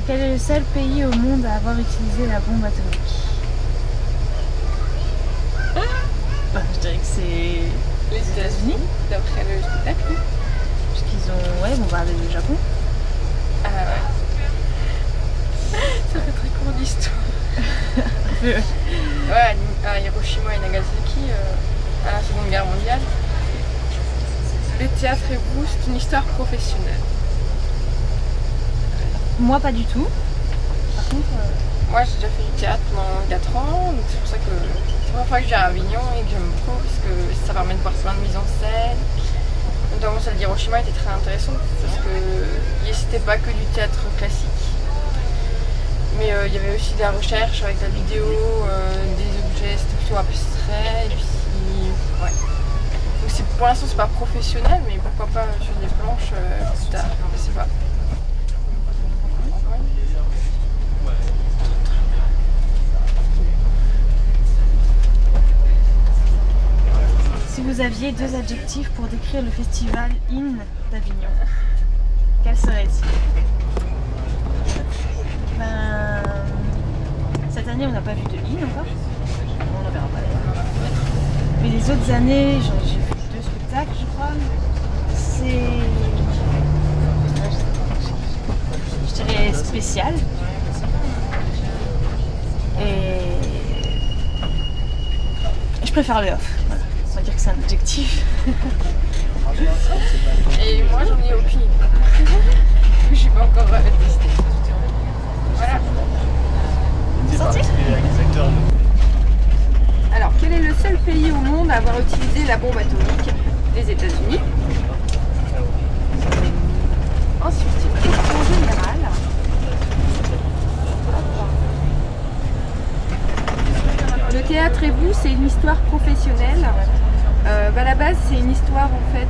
Quel est le seul pays au monde à avoir utilisé la bombe atomique? Je dirais que c'est les États-Unis, d'après le spectacle. Parce qu'ils ont bombardé le Japon. Ah ouais. Ça fait très court d'histoire. Ouais, à Hiroshima et Nagasaki, à la Seconde Guerre mondiale. Le théâtre et vous, c'est une histoire professionnelle. Moi pas du tout. Par contre... Moi j'ai déjà fait du théâtre pendant 4 ans, donc c'est pour ça que c'est la première fois que je viens à Avignon et que j'aime beaucoup parce que ça permet de voir plein de mise en scène. Notamment celle d'Hiroshima était très intéressante parce que c'était pas que du théâtre classique. Mais il y avait aussi de la recherche avec la vidéo, des objets, c'était plutôt abstrait. Et puis, ouais. Donc pour l'instant c'est pas professionnel, mais pourquoi pas sur des planches plus tard, je sais pas. Si vous aviez 2 adjectifs pour décrire le festival IN d'Avignon, quels seraient-ils? Cette année on n'a pas vu de IN encore, on ne verra pas d'ailleurs. Mais les autres années, j'ai vu 2 spectacles je crois. C'est... je dirais spécial. Et je préfère le off. Voilà. On va dire que c'est un objectif. Et moi j'en ai aucune idée. Je suis pas encore testée. Voilà. Sorti. Alors, quel est le seul pays au monde à avoir utilisé la bombe atomique? Les États-Unis. Ensuite, une question générale. Le théâtre et vous, c'est une histoire professionnelle. À la base, c'est une histoire en fait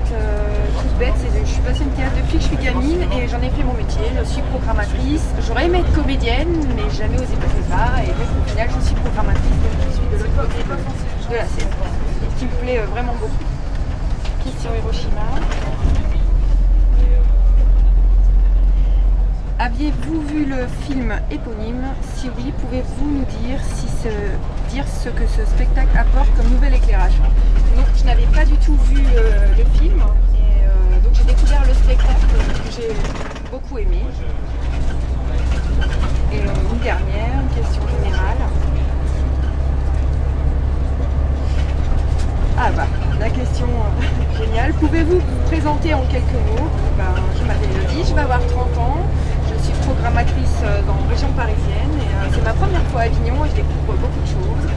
toute bête. Je suis passionnée de théâtre depuis que je suis gamine et j'en ai fait mon métier. Je suis programmatrice. J'aurais aimé être comédienne, mais jamais osé passer le pas. Et donc, au final, je suis programmatrice, donc je suis de l'autre côté de la scène. Ce qui me plaît vraiment beaucoup. Question Hiroshima. Aviez-vous vu le film éponyme? Si oui, pouvez-vous nous dire ce que ce spectacle apporte comme nouvel éclairage? Non, je n'avais pas du tout vu le film, et donc j'ai découvert le spectacle que j'ai beaucoup aimé. Et une dernière, une question générale. Ah bah, la question géniale. Pouvez-vous vous présenter en quelques mots? Je m'appelle Elodie, je vais avoir 30 ans. Je suis programmatrice dans la région parisienne et c'est ma première fois à Avignon et je découvre beaucoup de choses.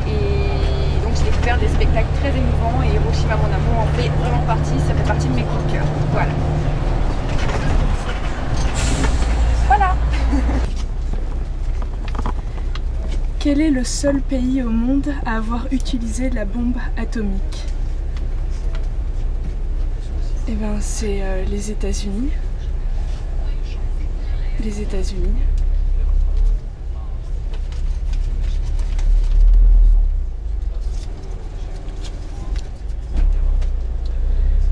Et donc j'ai découvert des spectacles très émouvants et Hiroshima mon amour en fait vraiment partie, ça fait partie de mes coups de cœur. Voilà. Voilà. Quel est le seul pays au monde à avoir utilisé la bombe atomique? Eh bien c'est les États-Unis. Les États-Unis.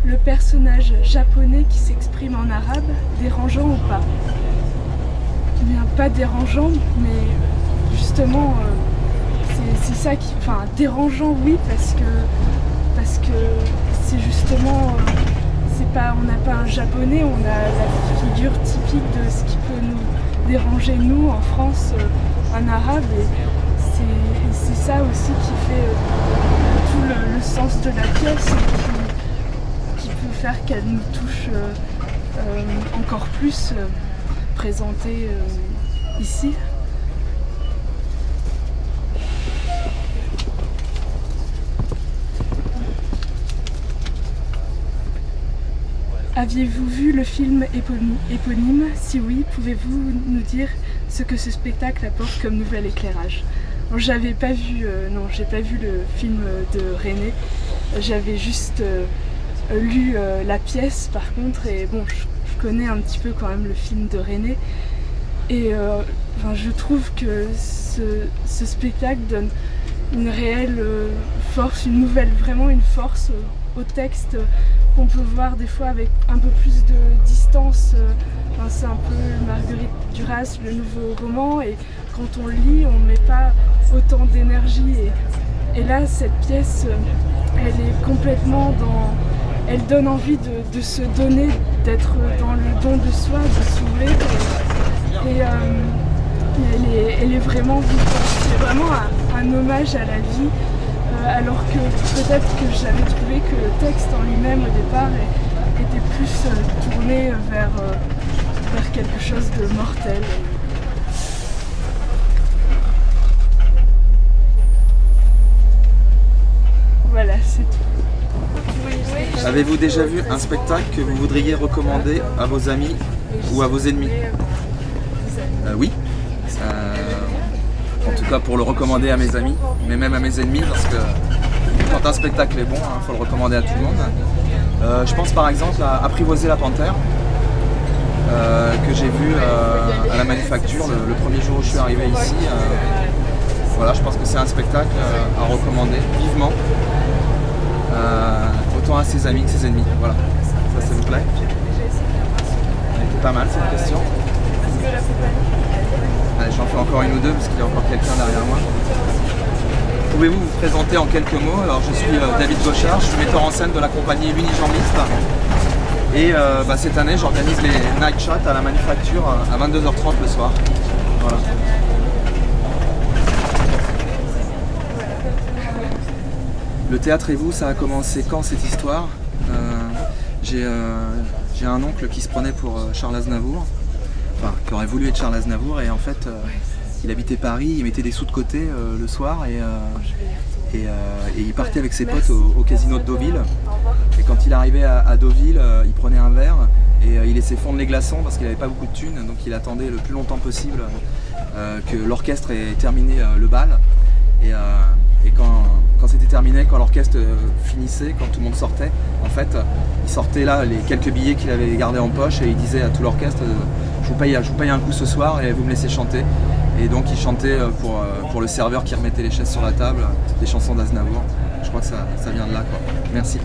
Le personnage japonais qui s'exprime en arabe, dérangeant ou pas? Eh bien, pas dérangeant, mais justement, c'est ça qui... Enfin, dérangeant, oui, parce que c'est justement... on n'a pas un japonais, on a la figure typique de ce qui peut nous déranger nous en France, un arabe, et c'est ça aussi qui fait tout le sens de la pièce et qui peut faire qu'elle nous touche encore plus présentée ici. Aviez-vous vu le film éponyme? Si oui, pouvez-vous nous dire ce que ce spectacle apporte comme nouvel éclairage? J'avais pas vu, non, j'ai pas vu le film de René. J'avais juste lu la pièce par contre, et bon, je connais un petit peu quand même le film de René. Et enfin, je trouve que ce spectacle donne une réelle force, vraiment une force au texte qu'on peut voir des fois avec un peu plus de distance. Enfin, c'est un peu Marguerite Duras, le nouveau roman, et quand on lit, on ne met pas autant d'énergie. Et là, cette pièce, elle est complètement dans... Elle donne envie de se donner, d'être dans le don de soi, de s'ouvrir. Et elle est vraiment vivante. C'est vraiment un hommage à la vie, alors que peut-être que j'avais trouvé que le texte en lui-même au départ était plus tourné vers quelque chose de mortel. Voilà, c'est tout. Avez-vous déjà vu un spectacle que vous voudriez recommander à vos amis ou à vos ennemis? Oui. En tout cas pour le recommander à mes amis, mais même à mes ennemis, parce que quand un spectacle est bon, il faut le recommander à tout le monde. Je pense par exemple à Apprivoiser la panthère, que j'ai vu à la Manufacture le premier jour où je suis arrivé ici. Voilà, je pense que c'est un spectacle à recommander vivement, autant à ses amis que ses ennemis. Voilà, ça vous plaît? Elle était pas mal cette question. Allez, j'en fais encore une ou deux parce qu'il y a encore quelqu'un derrière moi. Pouvez-vous vous présenter en quelques mots? Alors je suis David Gauchard, je suis metteur en scène de la compagnie Unijambiste. Et cette année j'organise les Night Shots à la Manufacture à 22h30 le soir. Voilà. Le théâtre et vous, ça a commencé quand cette histoire? J'ai un oncle qui se prenait pour Charles Aznavour, enfin qui aurait voulu être Charles Aznavour, et en fait il habitait Paris, il mettait des sous de côté le soir et il partait avec ses potes au casino de Deauville. Et quand il arrivait à Deauville, il prenait un verre et il laissait fondre les glaçons parce qu'il n'avait pas beaucoup de thunes, donc il attendait le plus longtemps possible que l'orchestre ait terminé le bal. Et quand c'était terminé, quand l'orchestre finissait, quand tout le monde sortait, en fait, il sortait là les quelques billets qu'il avait gardés en poche et il disait à tout l'orchestre je vous paye un coup ce soir et vous me laissez chanter. Et donc il chantait pour le serveur qui remettait les chaises sur la table, des chansons d'Aznavour. Je crois que ça vient de là, quoi. Merci.